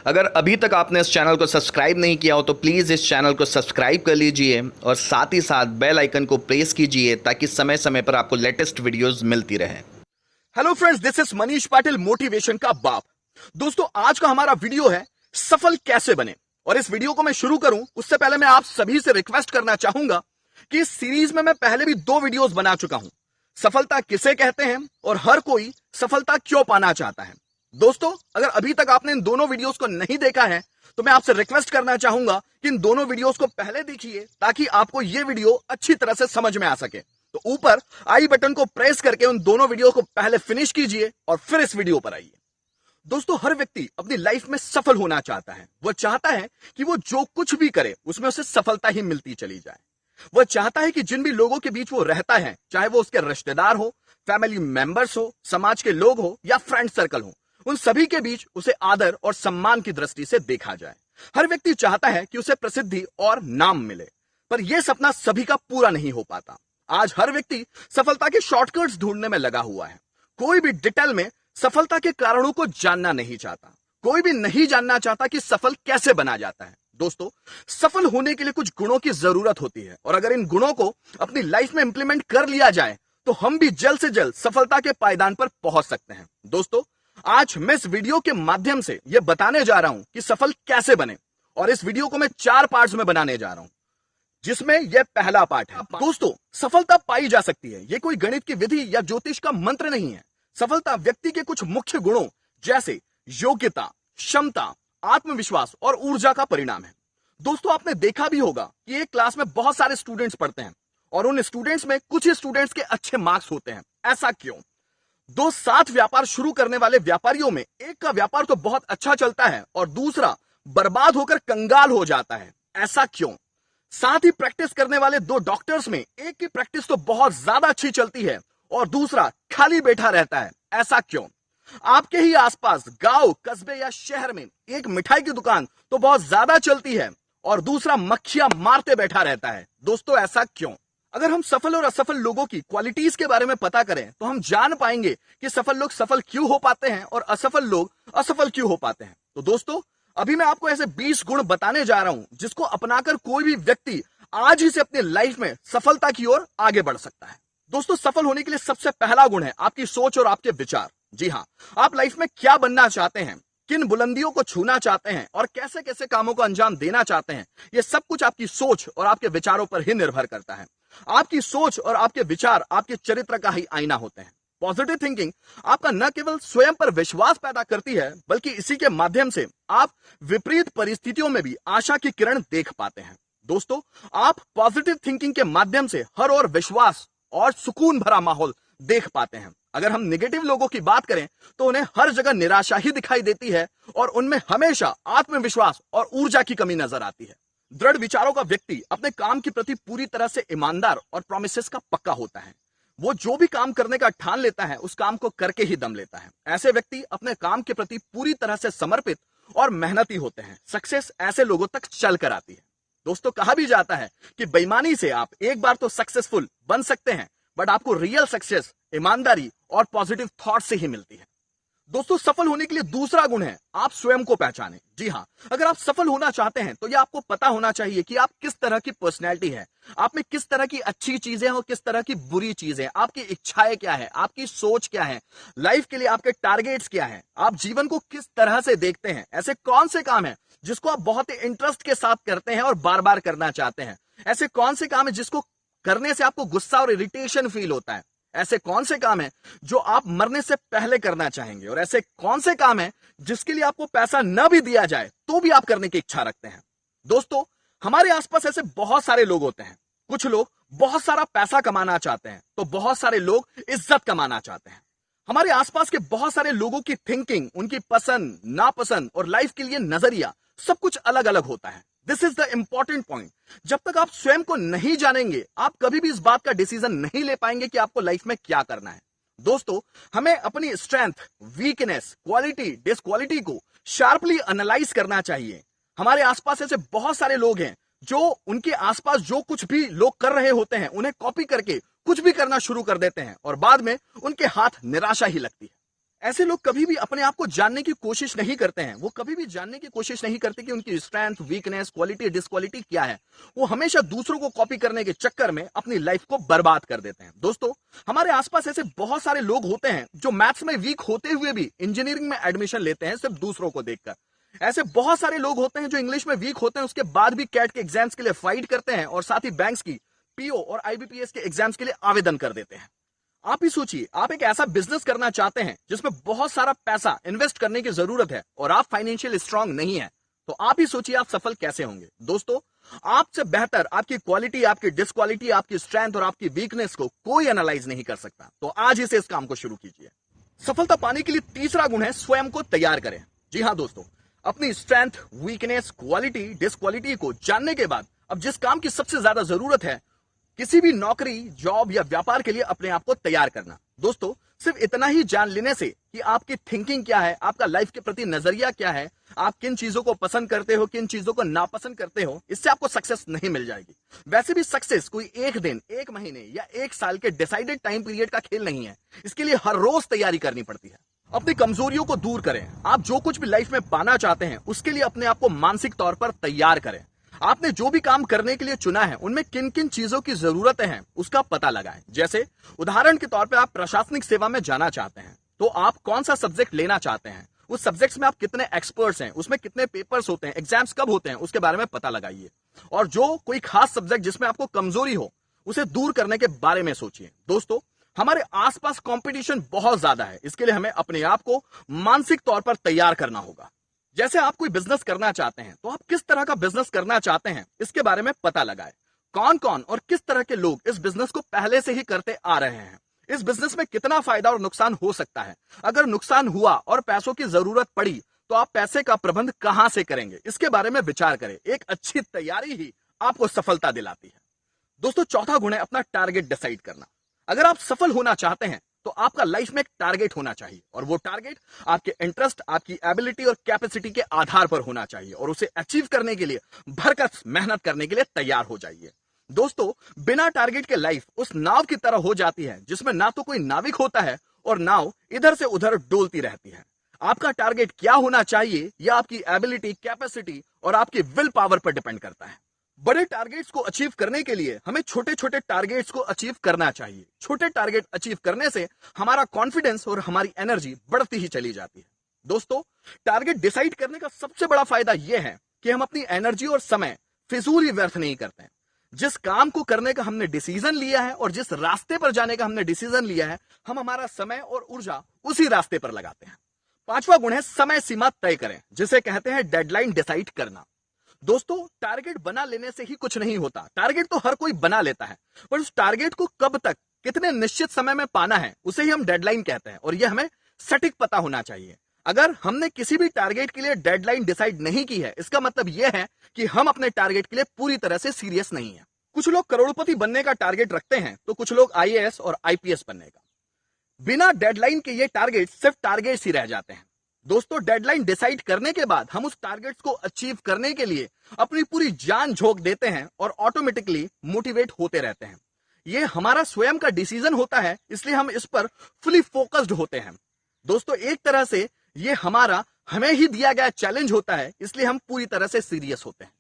अगर अभी तक आपने इस चैनल को सब्सक्राइब नहीं किया हो तो प्लीज़ इस चैनल को सब्सक्राइब कर लीजिए और साथ ही साथ बेल आइकन को प्रेस कीजिए ताकि समय समय पर आपको लेटेस्ट वीडियोस मिलती रहे। Hello friends, this is Manish Patil, motivation का बाप। दोस्तों, आज का हमारा वीडियो है सफल कैसे बने। और इस वीडियो को मैं शुरू करूं उससे पहले मैं आप सभी से रिक्वेस्ट करना चाहूंगा कि इस सीरीज में मैं पहले भी 2 वीडियोस बना चुका हूं, सफलता किसे कहते हैं और हर कोई सफलता क्यों पाना चाहता है। दोस्तों, अगर अभी तक आपने इन दोनों वीडियोस को नहीं देखा है तो मैं आपसे रिक्वेस्ट करना चाहूंगा कि इन दोनों वीडियोस को पहले देखिए ताकि आपको यह वीडियो अच्छी तरह से समझ में आ सके। तो ऊपर आई बटन को प्रेस करके उन दोनों वीडियो को पहले फिनिश कीजिए और फिर इस वीडियो पर आइए। दोस्तों, हर व्यक्ति अपनी लाइफ में सफल होना चाहता है। वह चाहता है कि वो जो कुछ भी करे उसमें उसे सफलता ही मिलती चली जाए। वह चाहता है कि जिन भी लोगों के बीच वो रहता है, चाहे वो उसके रिश्तेदार हो, फैमिली मेंबर्स हो, समाज के लोग हो या फ्रेंड सर्कल हो, उन सभी के बीच उसे आदर और सम्मान की दृष्टि से देखा जाए। हर व्यक्ति चाहता है कि उसे प्रसिद्धि और नाम मिले, पर यह सपना सभी का पूरा नहीं हो पाता। आज हर व्यक्ति सफलता के शॉर्टकट्स ढूंढने में लगा हुआ है। कोई भी डिटेल में सफलता के कारणों को जानना नहीं चाहता। कोई भी नहीं जानना चाहता कि सफल कैसे बना जाता है। दोस्तों, सफल होने के लिए कुछ गुणों की जरूरत होती है और अगर इन गुणों को अपनी लाइफ में इंप्लीमेंट कर लिया जाए तो हम भी जल्द से जल्द सफलता के पायदान पर पहुंच सकते हैं। दोस्तों, आज मैं इस वीडियो के माध्यम से यह बताने जा रहा हूं कि सफल कैसे बने और इस वीडियो को मैं 4 पार्ट्स में बनाने जा रहा हूं, जिसमें यह पहला पार्ट है। दोस्तों, सफलता पाई जा सकती है। यह कोई गणित की विधि या ज्योतिष का मंत्र नहीं है। सफलता व्यक्ति के कुछ मुख्य गुणों जैसे योग्यता, क्षमता, आत्मविश्वास और ऊर्जा का परिणाम है। दोस्तों, आपने देखा भी होगा कि एक क्लास में बहुत सारे स्टूडेंट्स पढ़ते हैं और उन स्टूडेंट्स में कुछ ही स्टूडेंट्स के अच्छे मार्क्स होते हैं। ऐसा क्यों? 2 साथ व्यापार शुरू करने वाले व्यापारियों में एक का व्यापार तो बहुत अच्छा चलता है और दूसरा बर्बाद होकर कंगाल हो जाता है। ऐसा क्यों? साथ ही प्रैक्टिस करने वाले 2 डॉक्टर्स में एक की प्रैक्टिस तो बहुत ज्यादा अच्छी चलती है और दूसरा खाली बैठा रहता है। ऐसा क्यों? आपके ही आसपास गांव, कस्बे या शहर में एक मिठाई की दुकान तो बहुत ज्यादा चलती है और दूसरा मक्खियां मारते बैठा रहता है। दोस्तों, ऐसा क्यों? अगर हम सफल और असफल लोगों की क्वालिटीज के बारे में पता करें तो हम जान पाएंगे कि सफल लोग सफल क्यों हो पाते हैं और असफल लोग असफल क्यों हो पाते हैं। तो दोस्तों, अभी मैं आपको ऐसे 20 गुण बताने जा रहा हूं जिसको अपनाकर कोई भी व्यक्ति आज ही से अपनी लाइफ में सफलता की ओर आगे बढ़ सकता है। दोस्तों, सफल होने के लिए सबसे पहला गुण है आपकी सोच और आपके विचार। जी हां, आप लाइफ में क्या बनना चाहते हैं, किन बुलंदियों को छूना चाहते हैं और कैसे कैसे कामों को अंजाम देना चाहते हैं, यह सब कुछ आपकी सोच और आपके विचारों पर ही निर्भर करता है। आपकी सोच और आपके विचार आपके चरित्र का ही आईना होते हैं। पॉजिटिव थिंकिंग आपका न केवल स्वयं पर विश्वास पैदा करती है बल्कि इसी के माध्यम से आप विपरीत परिस्थितियों में भी आशा की किरण देख पाते हैं। दोस्तों, आप पॉजिटिव थिंकिंग के माध्यम से हर ओर विश्वास और सुकून भरा माहौल देख पाते हैं। अगर हम नेगेटिव लोगों की बात करें तो उन्हें हर जगह निराशा ही दिखाई देती है और उनमें हमेशा आत्मविश्वास और ऊर्जा की कमी नजर आती है। दृढ़ विचारों का व्यक्ति अपने काम के प्रति पूरी तरह से ईमानदार और प्रोमिसेस का पक्का होता है। वो जो भी काम करने का ठान लेता है उस काम को करके ही दम लेता है। ऐसे व्यक्ति अपने काम के प्रति पूरी तरह से समर्पित और मेहनती होते हैं। सक्सेस ऐसे लोगों तक चल कर आती है। दोस्तों, कहा भी जाता है कि बेईमानी से आप एक बार तो सक्सेसफुल बन सकते हैं, बट आपको रियल सक्सेस ईमानदारी और पॉजिटिव थॉट से ही मिलती है। दोस्तों, सफल होने के लिए दूसरा गुण है आप स्वयं को पहचानें। जी हां, अगर आप सफल होना चाहते हैं तो यह आपको पता होना चाहिए कि आप किस तरह की पर्सनैलिटी है, आप में किस तरह की अच्छी चीजें और किस तरह की बुरी चीजें, आपकी इच्छाएं क्या है, आपकी सोच क्या है, लाइफ के लिए आपके टारगेट्स क्या है, आप जीवन को किस तरह से देखते हैं, ऐसे कौन से काम है जिसको आप बहुत ही इंटरेस्ट के साथ करते हैं और बार बार करना चाहते हैं, ऐसे कौन से काम है जिसको करने से आपको गुस्सा और इरिटेशन फील होता है, ऐसे कौन से काम हैं जो आप मरने से पहले करना चाहेंगे और ऐसे कौन से काम हैं जिसके लिए आपको पैसा न भी दिया जाए तो भी आप करने की इच्छा रखते हैं। दोस्तों, हमारे आसपास ऐसे बहुत सारे लोग होते हैं। कुछ लोग बहुत सारा पैसा कमाना चाहते हैं तो बहुत सारे लोग इज्जत कमाना चाहते हैं। हमारे आसपास के बहुत सारे लोगों की थिंकिंग, उनकी पसंद नापसंद और लाइफ के लिए नजरिया सब कुछ अलग अलग होता है। This is the important point. जब तक आप स्वयं को नहीं जानेंगे आप कभी भी इस बात का डिसीजन नहीं ले पाएंगे कि आपको लाइफ में क्या करना है। दोस्तों, हमें अपनी स्ट्रेंथ, वीकनेस, क्वालिटी, डिसक्वालिटी को शार्पली एनालाइज करना चाहिए। हमारे आसपास ऐसे बहुत सारे लोग हैं जो उनके आसपास जो कुछ भी लोग कर रहे होते हैं उन्हें कॉपी करके कुछ भी करना शुरू कर देते हैं और बाद में उनके हाथ निराशा ही लगती है। ऐसे लोग कभी भी अपने आप को जानने की कोशिश नहीं करते हैं। वो कभी भी जानने की कोशिश नहीं करते कि उनकी स्ट्रेंथ, वीकनेस, क्वालिटी, डिसक्वालिटी क्या है। वो हमेशा दूसरों को कॉपी करने के चक्कर में अपनी लाइफ को बर्बाद कर देते हैं। दोस्तों, हमारे आसपास ऐसे बहुत सारे लोग होते हैं जो मैथ्स में वीक होते हुए भी इंजीनियरिंग में एडमिशन लेते हैं सिर्फ दूसरों को देखकर। ऐसे बहुत सारे लोग होते हैं जो इंग्लिश में वीक होते हैं, उसके बाद भी कैट के एग्जाम्स के लिए फाइट करते हैं और साथ ही बैंक्स की, पीओ और आईबीपीएस के एग्जाम्स के लिए आवेदन कर देते हैं। आप ही सोचिए, आप एक ऐसा बिजनेस करना चाहते हैं जिसमें बहुत सारा पैसा इन्वेस्ट करने की जरूरत है और आप फाइनेंशियल स्ट्रांग नहीं है, तो आप ही सोचिए आप सफल कैसे होंगे। दोस्तों, आपसे बेहतर आपकी क्वालिटी, आपकी डिसक्वालिटी, आपकी स्ट्रेंथ और आपकी वीकनेस को कोई एनालाइज नहीं कर सकता। तो आज ही से इस काम को शुरू कीजिए। सफलता पाने के लिए तीसरा गुण है स्वयं को तैयार करें। जी हां दोस्तों, अपनी स्ट्रेंथ, वीकनेस, क्वालिटी, डिसक्वालिटी को जानने के बाद अब जिस काम की सबसे ज्यादा जरूरत है, किसी भी नौकरी, जॉब या व्यापार के लिए अपने आप को तैयार करना। दोस्तों, सिर्फ इतना ही जान लेने से कि आपकी थिंकिंग क्या है, आपका लाइफ के प्रति नजरिया क्या है, आप किन चीजों को पसंद करते हो, किन चीजों को नापसंद करते हो, इससे आपको सक्सेस नहीं मिल जाएगी। वैसे भी सक्सेस कोई एक दिन, एक महीने या एक साल के डिसाइडेड टाइम पीरियड का खेल नहीं है। इसके लिए हर रोज तैयारी करनी पड़ती है। अपनी कमजोरियों को दूर करें। आप जो कुछ भी लाइफ में पाना चाहते हैं उसके लिए अपने आप को मानसिक तौर पर तैयार करें। आपने जो भी काम करने के लिए चुना है उनमें किन किन चीजों की जरूरतें हैं उसका पता लगाएं। जैसे उदाहरण के तौर पे आप प्रशासनिक सेवा में जाना चाहते हैं, तो आप कौन सा सब्जेक्ट लेना चाहते हैं, उस सब्जेक्ट्स में आप कितने एक्सपर्ट्स हैं, उसमें कितने पेपर्स होते हैं, एग्जाम्स कब होते हैं, उसके बारे में पता लगाइए। और जो कोई खास सब्जेक्ट जिसमें आपको कमजोरी हो उसे दूर करने के बारे में सोचिए। दोस्तों, हमारे आसपास कंपटीशन बहुत ज्यादा है, इसके लिए हमें अपने आप को मानसिक तौर पर तैयार करना होगा। जैसे आप कोई बिजनेस करना चाहते हैं, तो आप किस तरह का बिजनेस करना चाहते हैं इसके बारे में पता लगाएं। कौन कौन और किस तरह के लोग इस बिजनेस को पहले से ही करते आ रहे हैं, इस बिजनेस में कितना फायदा और नुकसान हो सकता है, अगर नुकसान हुआ और पैसों की जरूरत पड़ी तो आप पैसे का प्रबंध कहां से करेंगे, इसके बारे में विचार करें। एक अच्छी तैयारी ही आपको सफलता दिलाती है। दोस्तों, चौथा गुण है अपना टारगेट डिसाइड करना। अगर आप सफल होना चाहते हैं तो आपका लाइफ में एक टारगेट होना चाहिए और वो टारगेट आपके इंटरेस्ट, आपकी एबिलिटी और कैपेसिटी के आधार पर होना चाहिए और उसे अचीव करने के लिए भरकस मेहनत करने के लिए तैयार हो जाइए। दोस्तों, बिना टारगेट के लाइफ उस नाव की तरह हो जाती है जिसमें ना तो कोई नाविक होता है और नाव इधर से उधर डोलती रहती है। आपका टारगेट क्या होना चाहिए यह आपकी एबिलिटी, कैपेसिटी और आपकी विल पावर पर डिपेंड करता है। बड़े टारगेट्स को अचीव करने के लिए हमें छोटे छोटे टारगेट्स को अचीव करना चाहिए। छोटे टारगेट अचीव करने से हमारा कॉन्फिडेंस और हमारी एनर्जी बढ़ती ही चली जाती है। दोस्तों, टारगेट डिसाइड करने का सबसे बड़ा फायदा यह है कि हम अपनी एनर्जी और समय फिजूल ही व्यर्थ नहीं करते हैं। जिस काम को करने का हमने डिसीजन लिया है और जिस रास्ते पर जाने का हमने डिसीजन लिया है, हम हमारा समय और ऊर्जा उसी रास्ते पर लगाते हैं। पांचवा गुण है समय सीमा तय करें, जिसे कहते हैं डेडलाइन डिसाइड करना। दोस्तों, टारगेट बना लेने से ही कुछ नहीं होता। टारगेट तो हर कोई बना लेता है, पर उस टारगेट को कब तक, कितने निश्चित समय में पाना है, उसे ही हम डेडलाइन कहते हैं और यह हमें सटीक पता होना चाहिए। अगर हमने किसी भी टारगेट के लिए डेडलाइन डिसाइड नहीं की है, इसका मतलब यह है कि हम अपने टारगेट के लिए पूरी तरह से सीरियस नहीं है। कुछ लोग करोड़पति बनने का टारगेट रखते हैं तो कुछ लोग आईएएस और आईपीएस बनने का। बिना डेडलाइन के ये टारगेट सिर्फ टारगेट्स ही रह जाते हैं। दोस्तों, डेडलाइन डिसाइड करने के बाद हम उस टारगेट्स को अचीव करने के लिए अपनी पूरी जान झोंक देते हैं और ऑटोमेटिकली मोटिवेट होते रहते हैं। यह हमारा स्वयं का डिसीजन होता है, इसलिए हम इस पर फुली फोकस्ड होते हैं। दोस्तों, एक तरह से यह हमें ही दिया गया चैलेंज होता है, इसलिए हम पूरी तरह से सीरियस होते हैं।